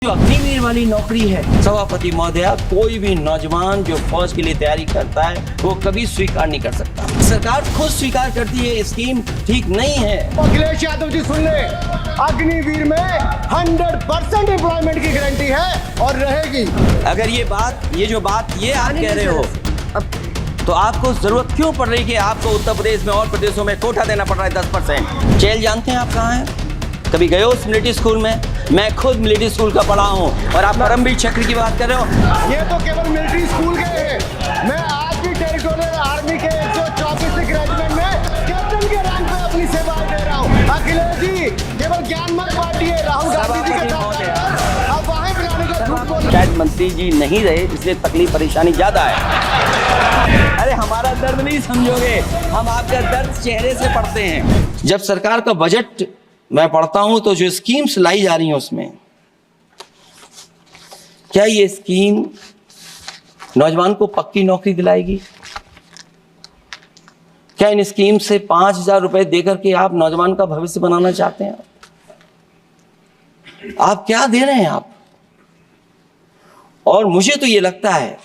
जो अग्निवीर वाली नौकरी है सभापति महोदय, कोई भी नौजवान जो फौज के लिए तैयारी करता है वो कभी स्वीकार नहीं कर सकता। सरकार खुद स्वीकार करती है ये स्कीम ठीक नहीं है। अखिलेश यादव जी सुन ले, अग्निवीर में 100% एम्प्लॉयमेंट की गारंटी है और रहेगी। अगर ये जो बात आप कह रहे हो तो आपको जरूरत क्यों पड़ रही है कि आपको उत्तर प्रदेश में और प्रदेशों में कोटा देना पड़ रहा है 10%। जेल जानते हैं आप कहाँ हैं? कभी गए हो मिलिट्री स्कूल में? मैं खुद मिलिट्री स्कूल का पढ़ा हूँ और आप परमवीर चक्र की बात कर रहे हो। ये तो केवल मिलिट्री स्कूल गए हैं। मैं आज भी टेरिटोरियल आर्मी के 134 रेजिमेंट में कैप्टन के रैंक पे अपनी सेवाएं दे रहा हूँ। अखिलेश जी केवल ज्ञान मत बांटिए, राहुल गांधी जी के साथ अब वहीं बुलाने का झूठ बोल। शायद मंत्री जी नहीं रहे इसलिए तकलीफ परेशानी ज्यादा है। अरे हमारा दर्द नहीं समझोगे, हम आपका दर्द चेहरे से पढ़ते हैं। जब सरकार का बजट मैं पढ़ता हूं तो जो स्कीम्स लाई जा रही हैं उसमें क्या ये स्कीम नौजवान को पक्की नौकरी दिलाएगी? क्या इन स्कीम से 5,000 रुपए देकर के आप नौजवान का भविष्य बनाना चाहते हैं? आप क्या दे रहे हैं आप? और मुझे तो ये लगता है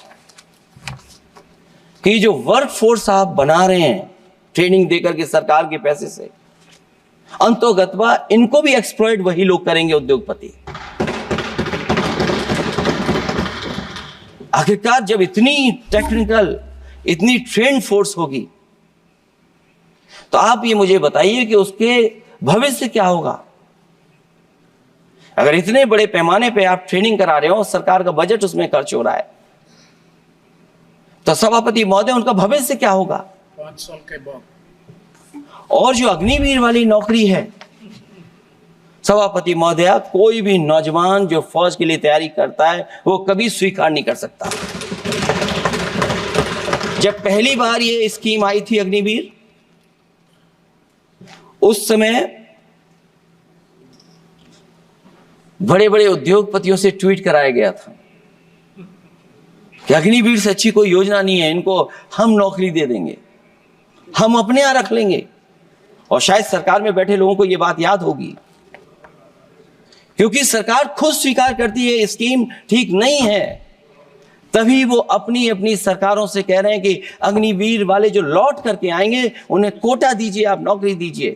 कि जो वर्क फोर्स आप बना रहे हैं ट्रेनिंग देकर के सरकार के पैसे से, अंतोगत्वा इनको भी एक्सप्लॉइट वही लोग करेंगे, उद्योगपति। आखिरकार जब इतनी टेक्निकल, इतनी ट्रेन फोर्स होगी तो आप ये मुझे बताइए कि उसके भविष्य क्या होगा। अगर इतने बड़े पैमाने पे आप ट्रेनिंग करा रहे हो, सरकार का बजट उसमें खर्च हो रहा है, तो सभापति महोदय उनका भविष्य क्या होगा 5 साल के बाद? और जो अग्निवीर वाली नौकरी है सभापति महोदय, कोई भी नौजवान जो फौज के लिए तैयारी करता है वो कभी स्वीकार नहीं कर सकता। जब पहली बार ये स्कीम आई थी अग्निवीर, उस समय बड़े बड़े उद्योगपतियों से ट्वीट कराया गया था कि अग्निवीर से अच्छी कोई योजना नहीं है, इनको हम नौकरी दे देंगे, हम अपने यहां रख लेंगे। और शायद सरकार में बैठे लोगों को यह बात याद होगी, क्योंकि सरकार खुद स्वीकार करती है ये स्कीम ठीक नहीं है, तभी वो अपनी अपनी सरकारों से कह रहे हैं कि अग्निवीर वाले जो लौट करके आएंगे उन्हें कोटा दीजिए, आप नौकरी दीजिए।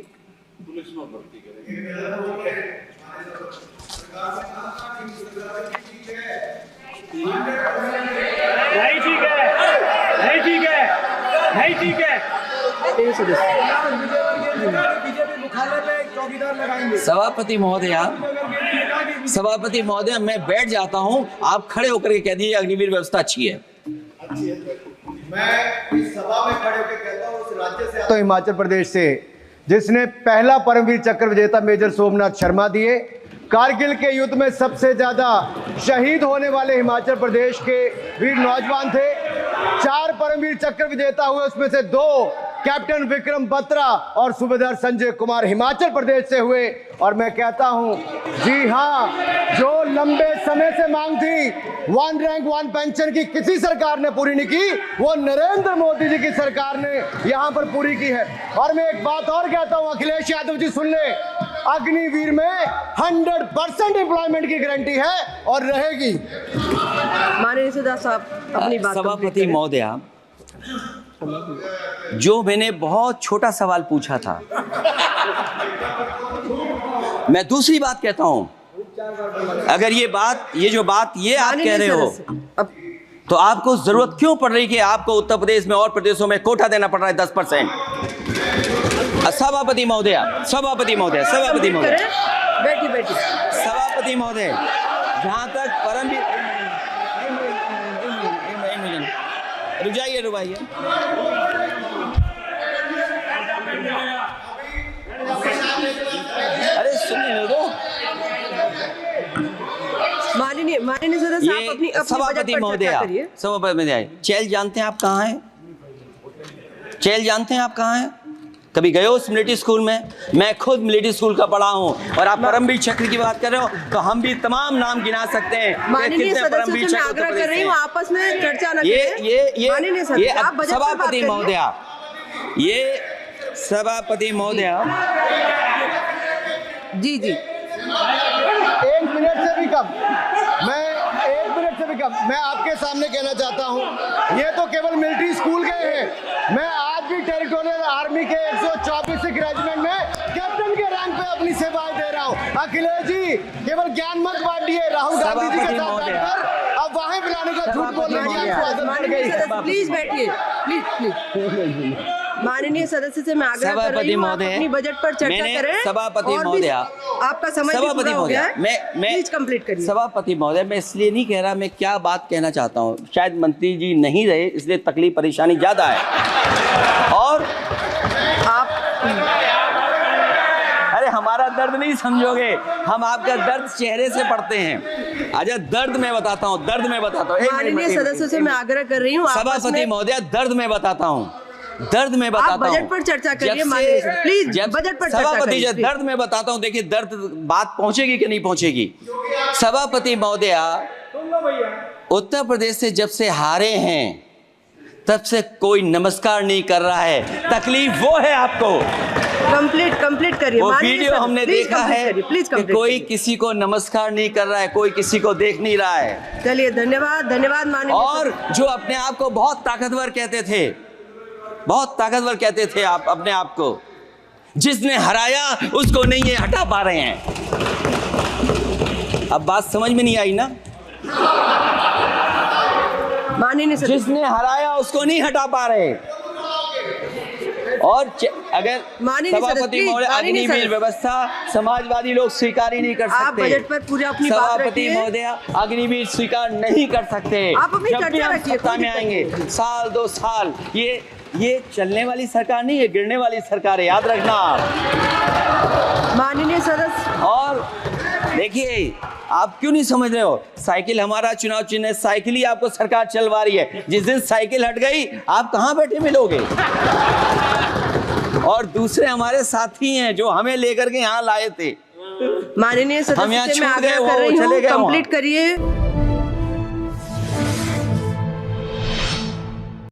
नहीं ठीक है, नहीं ठीक है, नहीं ठीक है। सभापति महोदय मैं बैठ जाता हूं, आप खड़े होकर के कह दीजिए अग्निवीर व्यवस्था अच्छी है। मैं इस सभा में खड़े होकर कहता हूँ, उस राज्य से तो हिमाचल प्रदेश से जिसने पहला परमवीर चक्र विजेता मेजर सोमनाथ शर्मा दिए। कारगिल के युद्ध में सबसे ज्यादा शहीद होने वाले हिमाचल प्रदेश के वीर नौजवान थे। 4 परमवीर चक्र विजेता हुए, उसमें से 2 कैप्टन विक्रम बत्रा और सूबेदार संजय कुमार हिमाचल प्रदेश से हुए। और मैं कहता हूं, जी हां, जो लंबे समय से मांग थी 1 रैंक 1 पेंशन की किसी सरकार ने पूरी नहीं की, वो नरेंद्र मोदी जी की सरकार ने यहां पर पूरी की है। और मैं एक बात और कहता हूं, अखिलेश यादव जी सुन ले, अग्निवीर में 100% एम्प्लॉयमेंट की गारंटी है और रहेगी। माननीय सदा साहब अपनी बात सभापति महोदय, जो मैंने बहुत छोटा सवाल पूछा था, मैं दूसरी बात कहता हूं। अगर ये जो बात आप कह रहे हो तो आपको जरूरत क्यों पड़ रही है कि आपको उत्तर प्रदेश में और प्रदेशों में कोटा देना पड़ रहा है 10%। सभापति महोदय, सभापति महोदय, सभापति महोदय, बैठिए सभापति महोदय, जहां तक परमवीर, रुक जाइए, अरे सुनिए दो। माननीय सदा साहब अपनी सभापति महोदय, सभापति महोदय, चेल जानते हैं आप कहाँ हैं? चेल जानते हैं आप कहाँ हैं? कभी गए हो मिलिट्री स्कूल में? मैं खुद मिलिट्री स्कूल का पढ़ा हूँ और आप परमवीर चक्र की बात कर रहे हो तो हम भी तमाम नाम गिना सकते हैं। माननीय सदस्य से मैं आग्रह कर रही हूँ, आपस में चर्चा न करें। ये सभापति महोदय, ये सभापति महोदय, जी 1 मिनट से भी कम। मैं आपके सामने कहना चाहता हूं, ये तो केवल मिलिट्री स्कूल गए हैं। मैं आज भी टेरिटोरियल आर्मी के 124 रेजिमेंट में कैप्टन के रैंक पे अपनी सेवाएं दे रहा हूं। अखिलेश जी केवल ज्ञान मत बांटिए, राहुल गांधी जी के साथ बैठकर अब वहां बुलाने का झूठ बोलने की आपको आदत पड़ गई। प्लीज बैठिए, प्लीज। माननीय सदस्य से मैं आग्रह कर रही हूँ, आप अपनी बजट पर चर्चा करें। सभापति और भी महोदय, आपका समय भी पूरा हो गया है, प्लीज कंप्लीट करिए। सभापति महोदय, मैं इसलिए नहीं कह रहा, मैं क्या बात कहना चाहता हूँ, शायद मंत्री जी नहीं रहे इसलिए तकलीफ परेशानी ज्यादा है। और आप अरे हमारा दर्द नहीं समझोगे, हम आपका दर्द चेहरे से पढ़ते हैं। अच्छा दर्द मैं बताता हूँ, दर्द मैं बताता हूँ। माननीय सदस्यों से मैं आग्रह कर रही हूँ, सभापति महोदय, दर्द मैं बताता हूँ, दर्द में बताता हूँ। बजट पर चर्चा करिए, प्लीज बजट पर चर्चा सभापति करिए। दर्द में बताता हूँ, देखिए दर्द बात पहुंचेगी कि नहीं पहुंचेगी। सभापति महोदय, उत्तर प्रदेश से जब से हारे हैं तब से कोई नमस्कार नहीं कर रहा है। तकलीफ वो है आपको। कंप्लीट करिए। वो वीडियो हमने देखा है प्लीज कि कोई किसी को नमस्कार नहीं कर रहा है, कोई किसी को देख नहीं रहा है। चलिए, धन्यवाद माननीय। और जो अपने आप को बहुत ताकतवर कहते थे, बहुत ताकतवर कहते थे आप अपने आप को, जिसने हराया उसको नहीं ये हटा पा रहे हैं। अब बात समझ में नहीं आई ना? माननीय जिसने हराया उसको नहीं हटा पा रहे। और अगर सभापति महोदय, अग्निवीर व्यवस्था समाजवादी लोग स्वीकार ही नहीं कर सकते। आप बजट पर पूरी अपनी बात सभापति रखिए। महोदय, अग्निवीर स्वीकार नहीं कर सकते। आप अपनी जब भी चर्चा हम रखिए, सत्ता में आएंगे, साल 2 साल, ये चलने वाली सरकार नहीं है, गिरने वाली सरकार है, याद रखना आप। माननीय सदस्य, और देखिए, आप क्यों नहीं समझ रहे हो? साइकिल हमारा चुनाव चिन्ह है, साइकिल ही आपको सरकार चलवा रही है। जिस दिन साइकिल हट गई, आप कहां बैठे मिलोगे? और दूसरे हमारे साथी हैं जो हमें लेकर के यहाँ लाए थे। माननीय सदस्य से मैं आग्रह कर रही हूँ, कंप्लीट करिए।